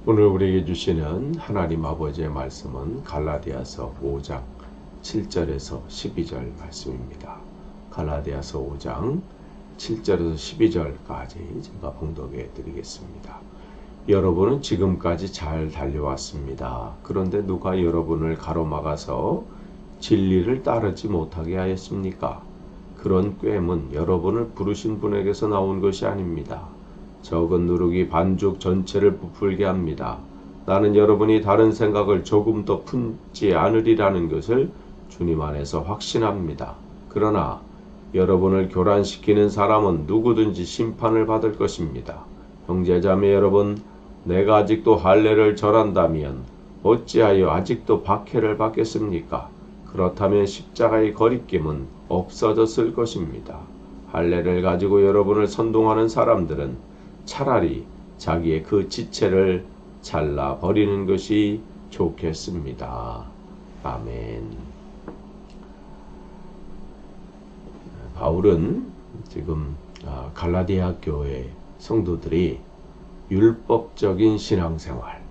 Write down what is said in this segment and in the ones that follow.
오늘 우리에게 주시는 하나님 아버지의 말씀은 갈라디아서 5장 7절에서 12절 말씀입니다. 갈라디아서 5장 7절에서 12절까지 제가 봉독해 드리겠습니다. 여러분은 지금까지 잘 달려왔습니다. 그런데 누가 여러분을 가로막아서 진리를 따르지 못하게 하였습니까? 그런 꾀임은 여러분을 부르신 분에게서 나온 것이 아닙니다. 적은 누룩이 반죽 전체를 부풀게 합니다. 나는 여러분이 다른 생각을 조금 더 품지 않으리라는 것을 주님 안에서 확신합니다. 그러나 여러분을 교란시키는 사람은 누구든지 심판을 받을 것입니다. 형제자매 여러분, 내가 아직도 할례를 절한다면 어찌하여 아직도 박해를 받겠습니까? 그렇다면 십자가의 거리낌은 없어졌을 것입니다. 할례를 가지고 여러분을 선동하는 사람들은 차라리 자기의 그 지체를 잘라 버리는 것이 좋겠습니다. 아멘. 바울은 지금 갈라디아 교회 성도들이 율법적인 신앙생활,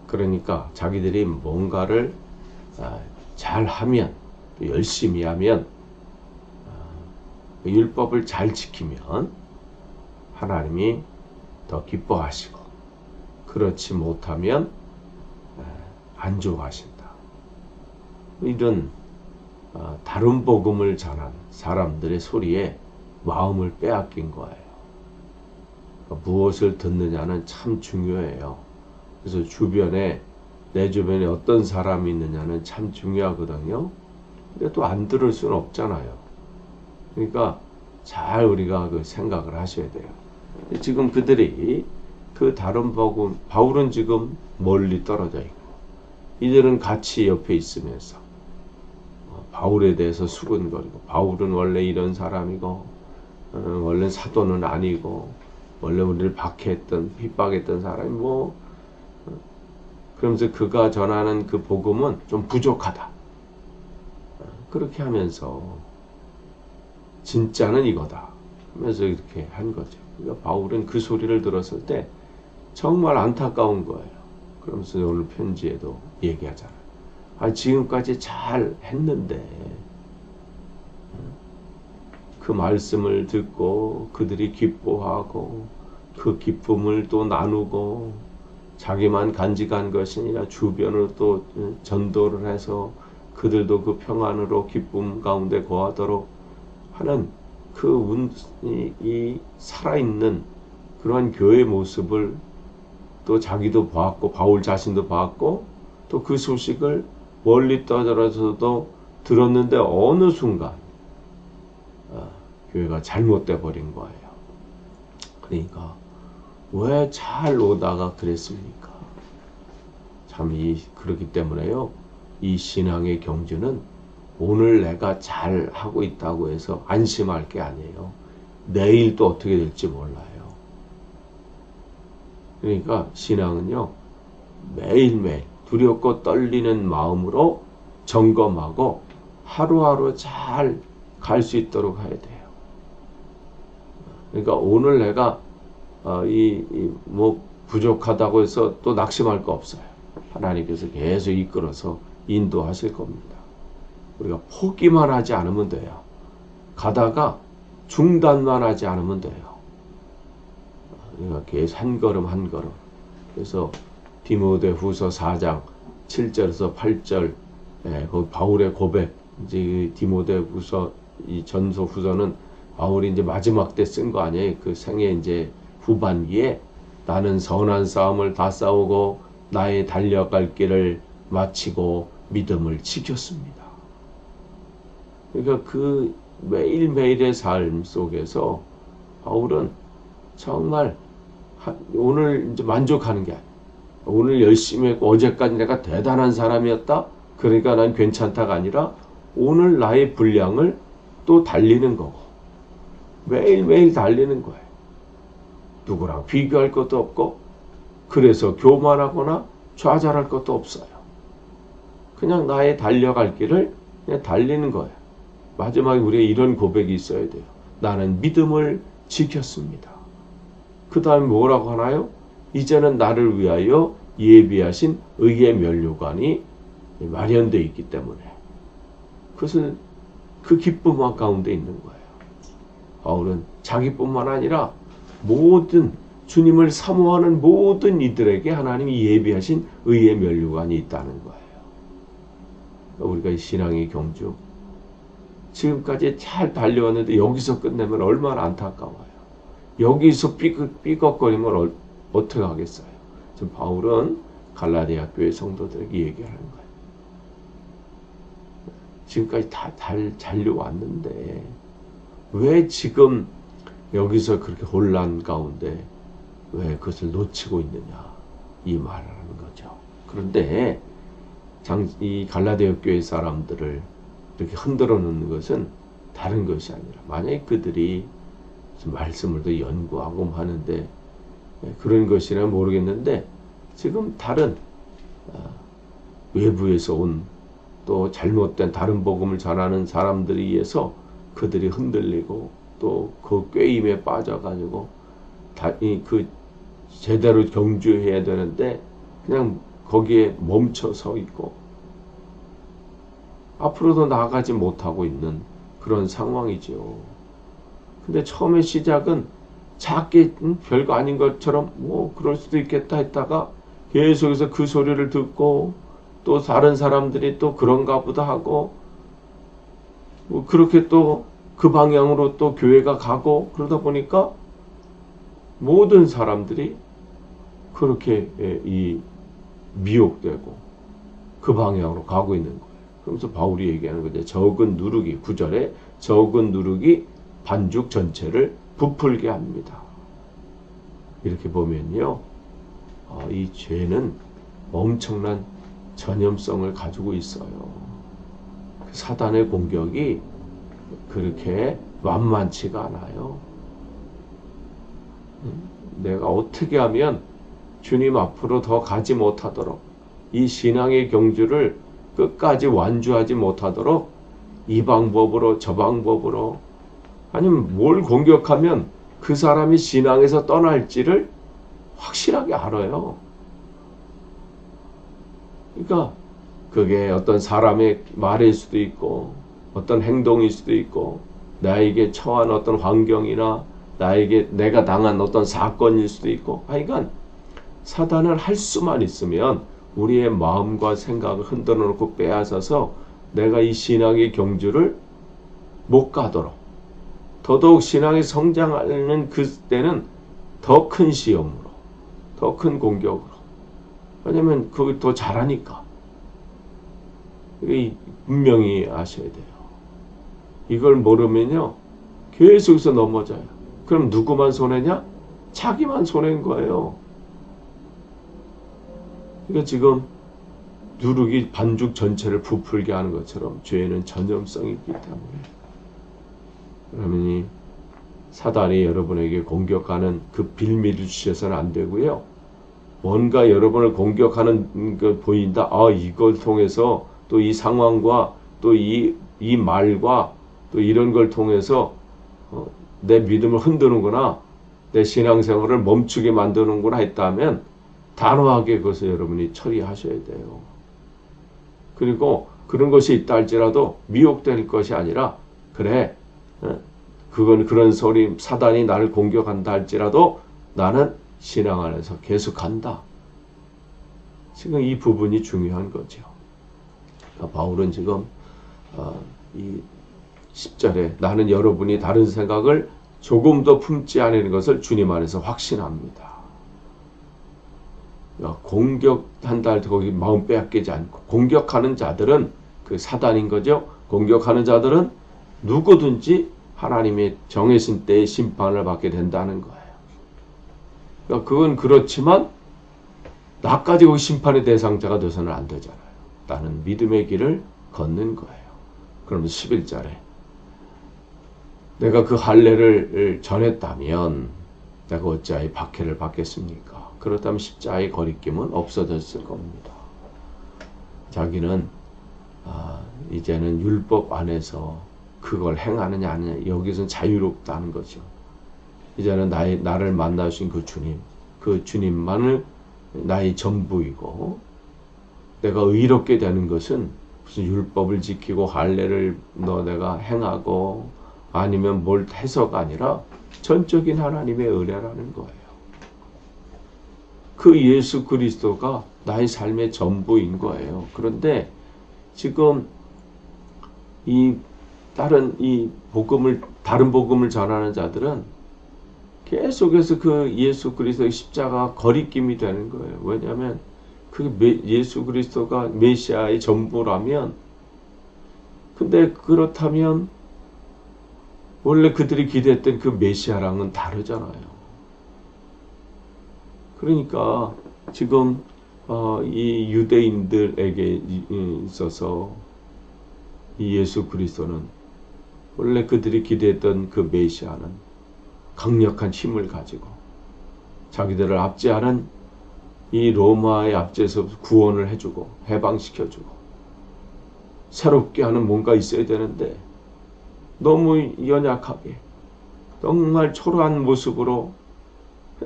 그러니까 자기들이 뭔가를 잘하면, 열심히 하면, 율법을 잘 지키면 하나님이 더 기뻐하시고, 그렇지 못하면 안 좋아하신다. 이런 다른 복음을 전한 사람들의 소리에 마음을 빼앗긴 거예요. 무엇을 듣느냐는 참 중요해요. 그래서 내 주변에 어떤 사람이 있느냐는 참 중요하거든요. 근데 또 안 들을 수는 없잖아요. 그러니까 잘 우리가 그 생각을 하셔야 돼요. 지금 그들이 그 다른 복음, 바울은 지금 멀리 떨어져 있고, 이들은 같이 옆에 있으면서 바울에 대해서 수근거리고, 바울은 원래 이런 사람이고, 원래 사도는 아니고, 원래 우리를 박해했던, 핍박했던 사람이 그러면서 그가 전하는 그 복음은 좀 부족하다. 그렇게 하면서 진짜는 이거다 하면서 이렇게 한 거죠. 그러니까 바울은 그 소리를 들었을 때 정말 안타까운 거예요. 그러면서 오늘 편지에도 얘기하잖아요. 지금까지 잘 했는데 그 말씀을 듣고 그들이 기뻐하고 그 기쁨을 또 나누고 자기만 간직한 것이 아니라 주변으로 또 전도를 해서 그들도 그 평안으로 기쁨 가운데 거하도록 하는 이 살아있는 그러한 교회의 모습을 또 자기도 보았고, 바울 자신도 보았고, 또 그 소식을 멀리 떨어져서도 들었는데 어느 순간 교회가 잘못돼 버린 거예요. 그러니까 왜 잘 오다가 그랬습니까? 참 그렇기 때문에요, 이 신앙의 경주는 오늘 내가 잘 하고 있다고 해서 안심할 게 아니에요. 내일 또 어떻게 될지 몰라요. 그러니까 신앙은요, 매일매일 두렵고 떨리는 마음으로 점검하고 하루하루 잘 갈 수 있도록 해야 돼요. 그러니까 오늘 내가 부족하다고 해서 또 낙심할 거 없어요. 하나님께서 계속 이끌어서 인도하실 겁니다. 우리가 포기만 하지 않으면 돼요. 가다가 중단만 하지 않으면 돼요. 그러니까 계속 한 걸음 한 걸음. 그래서 디모데후서 4장 7절에서 8절, 거기 바울의 고백, 이제 디모데후서 이 전서 후서는 바울이 이제 마지막 때 쓴 거 아니에요. 그 생애 이제 후반기에 나는 선한 싸움을 다 싸우고 나의 달려갈 길을 마치고 믿음을 지켰습니다. 그러니까 그 매일매일의 삶 속에서 바울은 정말 오늘 이제 만족하는 게 아니에요. 오늘 열심히 했고 어제까지 내가 대단한 사람이었다, 그러니까 난 괜찮다가 아니라 오늘 나의 분량을 또 달리는 거고, 매일매일 달리는 거예요. 누구랑 비교할 것도 없고, 그래서 교만하거나 좌절할 것도 없어요. 그냥 나의 달려갈 길을 그냥 달리는 거예요. 마지막에 우리가 이런 고백이 있어야 돼요. 나는 믿음을 지켰습니다. 그 다음에 뭐라고 하나요? 이제는 나를 위하여 예비하신 의의 면류관이 마련되어 있기 때문에 그것은 그 기쁨 가운데 있는 거예요. 바울은 자기뿐만 아니라 모든 주님을 사모하는 모든 이들에게 하나님이 예비하신 의의 면류관이 있다는 거예요. 우리가 이 신앙의 경주 지금까지 잘 달려왔는데 여기서 끝내면 얼마나 안타까워요. 여기서 삐걱거리면 어떻게 하겠어요. 지금 바울은 갈라디아 교회 성도들에게 얘기하는 거예요. 지금까지 다 달려왔는데 왜 지금 여기서 그렇게 혼란 가운데 왜 그것을 놓치고 있느냐 이 말을 하는 거죠. 그런데 이 갈라디아 교회 사람들을 이렇게 흔들어 놓는 것은 다른 것이 아니라 만약에 그들이 말씀을 더 연구하고 하는데 그런 것이라 모르겠는데 지금 다른 외부에서 온 또 잘못된 다른 복음을 전하는 사람들에 의해서 그들이 흔들리고 또 그 꾀임에 빠져가지고 그 제대로 경주해야 되는데 그냥 거기에 멈춰 서 있고 앞으로도 나아가지 못하고 있는 그런 상황이죠. 근데 처음에 시작은 작게 별거 아닌 것처럼 뭐 그럴 수도 있겠다 했다가 계속해서 그 소리를 듣고 또 다른 사람들이 또 그런가 보다 하고 뭐 그렇게 또 그 방향으로 또 교회가 가고 그러다 보니까 모든 사람들이 그렇게 미혹되고 그 방향으로 가고 있는 거예요. 그러면서 바울이 얘기하는 거죠. 적은 누룩이 9절에 적은 누룩이 반죽 전체를 부풀게 합니다. 이렇게 보면요. 이 죄는 엄청난 전염성을 가지고 있어요. 사단의 공격이 그렇게 만만치가 않아요. 내가 어떻게 하면 주님 앞으로 더 가지 못하도록 이 신앙의 경주를 끝까지 완주하지 못하도록 이 방법으로 저 방법으로 아니면 뭘 공격하면 그 사람이 신앙에서 떠날지를 확실하게 알아요. 그러니까 그게 어떤 사람의 말일 수도 있고 어떤 행동일 수도 있고 나에게 처한 어떤 환경이나 내가 당한 어떤 사건일 수도 있고 하여간 사단은 할 수만 있으면 우리의 마음과 생각을 흔들어 놓고 빼앗아서 내가 이 신앙의 경주를 못 가도록 더더욱 신앙이 성장하는 그때는 더 큰 시험으로 더 큰 공격으로 왜냐면 그걸 더 잘하니까 분명히 아셔야 돼요. 이걸 모르면요 계속해서 넘어져요. 그럼 누구만 손해냐? 자기만 손해인 거예요. 그러니까 지금 누룩이 반죽 전체를 부풀게 하는 것처럼 죄는 전염성이 있기 때문에 그러면 이 사단이 여러분에게 공격하는 그 빌미를 주셔서는 안 되고요. 뭔가 여러분을 공격하는 거 보인다. 이걸 통해서 또 이 상황과 또 이 말과 또 이런 걸 통해서 내 믿음을 흔드는구나. 내 신앙생활을 멈추게 만드는구나 했다면 단호하게 그것을 여러분이 처리하셔야 돼요. 그리고 그런 것이 있다 할지라도 미혹될 것이 아니라 그래 그건 그런 소리 사단이 나를 공격한다 할지라도 나는 신앙 안에서 계속 간다. 지금 이 부분이 중요한 거죠. 바울은 지금 이 10절에 나는 여러분이 다른 생각을 조금도 품지 않는 것을 주님 안에서 확신합니다. 공격한다 할 때 거기 마음 빼앗기지 않고 공격하는 자들은 그 사단인 거죠. 공격하는 자들은 누구든지 하나님의 정해진 때의 심판을 받게 된다는 거예요. 그러니까 그건 그렇지만 나까지 그 심판의 대상자가 돼서는 안 되잖아요. 나는 믿음의 길을 걷는 거예요. 그러면 11절에 내가 그 할례를 전했다면 내가 어찌하여 박해를 받겠습니까? 그렇다면 십자가의 거리낌은 없어졌을 겁니다. 자기는 이제는 율법 안에서 그걸 행하느냐 아니냐 여기서는 자유롭다는 거죠. 이제는 나를 만나신 그 주님만을 나의 전부이고, 내가 의롭게 되는 것은 무슨 율법을 지키고 할례를 내가 행하고 아니면 뭘 해서가 아니라 전적인 하나님의 은혜라는 거예요. 그 예수 그리스도가 나의 삶의 전부인 거예요. 그런데 지금 다른 복음을 전하는 자들은 계속해서 그 예수 그리스도의 십자가 거리낌이 되는 거예요. 왜냐하면 예수 그리스도가 메시아의 전부라면, 근데 그렇다면 원래 그들이 기대했던 그 메시아랑은 다르잖아요. 그러니까 지금 이 유대인들에게 있어서 이 예수 그리스도는 원래 그들이 기대했던 그 메시아는 강력한 힘을 가지고 자기들을 압제하는 이 로마의 압제에서 구원을 해주고 해방시켜주고 새롭게 하는 뭔가 있어야 되는데 너무 연약하게 정말 초라한 모습으로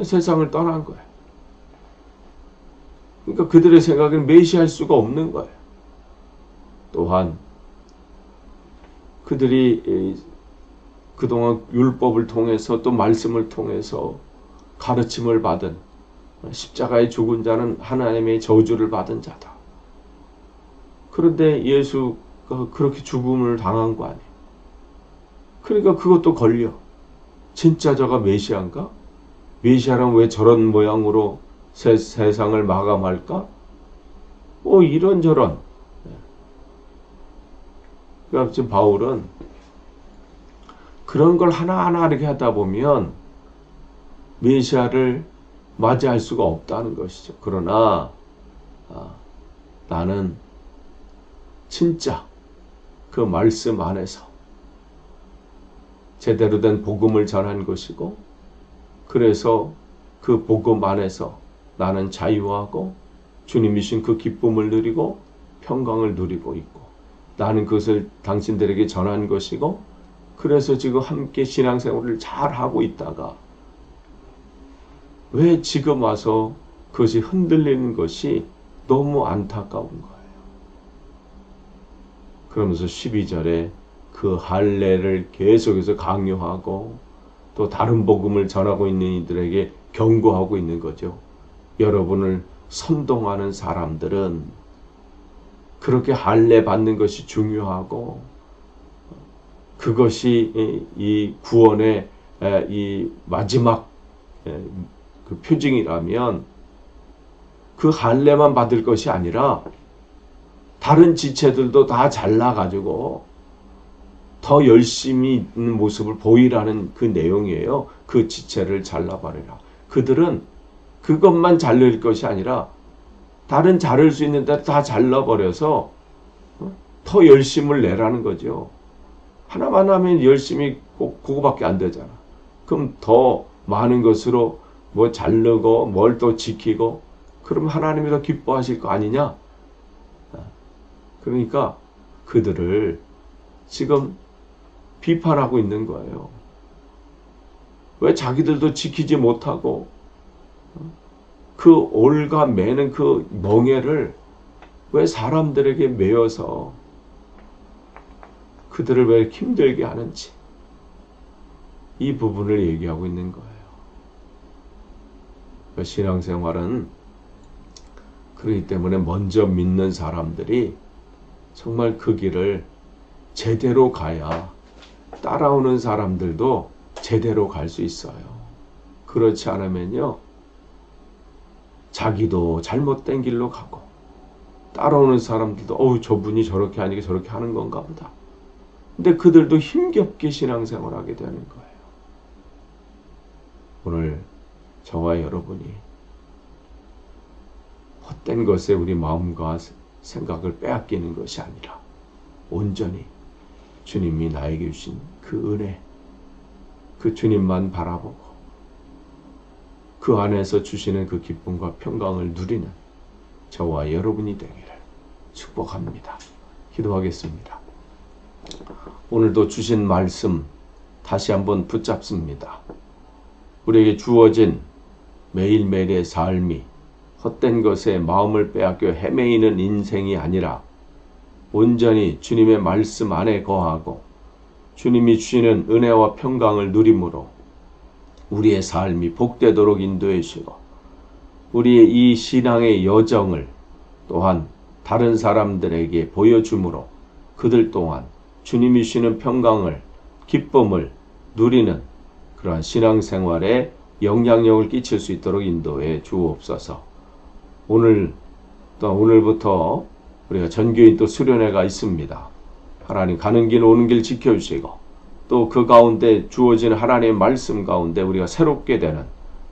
세상을 떠난 거예요. 그러니까 그들의 생각에는 메시아일 수가 없는 거예요. 또한 그들이 그동안 율법을 통해서 또 말씀을 통해서 가르침을 받은, 십자가에 죽은 자는 하나님의 저주를 받은 자다. 그런데 예수가 그렇게 죽음을 당한 거 아니에요. 그러니까 그것도 걸려. 진짜 저가 메시아인가? 메시아라면 왜 저런 모양으로 세상을 마감할까? 이런저런. 그러니까 지금 바울은 그런 걸 하나하나 이렇게 하다 보면 메시아를 맞이할 수가 없다는 것이죠. 그러나 나는 진짜 그 말씀 안에서 제대로 된 복음을 전한 것이고, 그래서 그 복음 안에서 나는 자유하고 주님이 주신 그 기쁨을 누리고 평강을 누리고 있고, 나는 그것을 당신들에게 전한 것이고, 그래서 지금 함께 신앙생활을 잘 하고 있다가 왜 지금 와서 그것이 흔들리는 것이 너무 안타까운 거예요. 그러면서 12절에 그 할례를 계속해서 강요하고 또 다른 복음을 전하고 있는 이들에게 경고하고 있는 거죠. 여러분을 선동하는 사람들은 그렇게 할례 받는 것이 중요하고 그것이 이 구원의 이 마지막 그 표징이라면 그 할례만 받을 것이 아니라 다른 지체들도 다 잘나가지고 더 열심히 있는 모습을 보이라는 그 내용이에요. 그 지체를 잘라버리라. 그들은 그것만 잘릴 것이 아니라 다른 자를 수 있는 데 다 잘라버려서 더 열심을 내라는 거죠. 하나만 하면 열심히 그거밖에 안 되잖아. 그럼 더 많은 것으로 뭐 자르고 뭘 또 지키고 그럼 하나님이 더 기뻐하실 거 아니냐? 그러니까 그들을 지금 비판하고 있는 거예요. 왜 자기들도 지키지 못하고 그 올가 매는 그 멍에를 왜 사람들에게 매어서 그들을 왜 힘들게 하는지 이 부분을 얘기하고 있는 거예요. 신앙생활은 그렇기 때문에 먼저 믿는 사람들이 정말 그 길을 제대로 가야 따라오는 사람들도 제대로 갈 수 있어요. 그렇지 않으면요, 자기도 잘못된 길로 가고 따라오는 사람들도 저분이 저렇게 하니까 저렇게 하는 건가 보다. 근데 그들도 힘겹게 신앙생활하게 되는 거예요. 오늘 저와 여러분이 헛된 것에 우리 마음과 생각을 빼앗기는 것이 아니라 온전히 주님이 나에게 주신 그 은혜, 그 주님만 바라보고 그 안에서 주시는 그 기쁨과 평강을 누리는 저와 여러분이 되기를 축복합니다. 기도하겠습니다. 오늘도 주신 말씀 다시 한번 붙잡습니다. 우리에게 주어진 매일매일의 삶이 헛된 것에 마음을 빼앗겨 헤매이는 인생이 아니라 온전히 주님의 말씀 안에 거하고 주님이 주시는 은혜와 평강을 누림으로 우리의 삶이 복되도록 인도해 주시고 우리의 이 신앙의 여정을 또한 다른 사람들에게 보여주므로 그들 또한 주님이 주시는 평강을 기쁨을 누리는 그러한 신앙생활에 영향력을 끼칠 수 있도록 인도해 주옵소서. 오늘부터 우리가 전교인 또 수련회가 있습니다. 하나님 가는 길 오는 길 지켜주시고 또 그 가운데 주어진 하나님의 말씀 가운데 우리가 새롭게 되는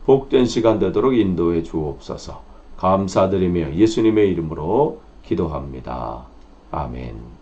복된 시간 되도록 인도해 주옵소서. 감사드리며 예수님의 이름으로 기도합니다. 아멘.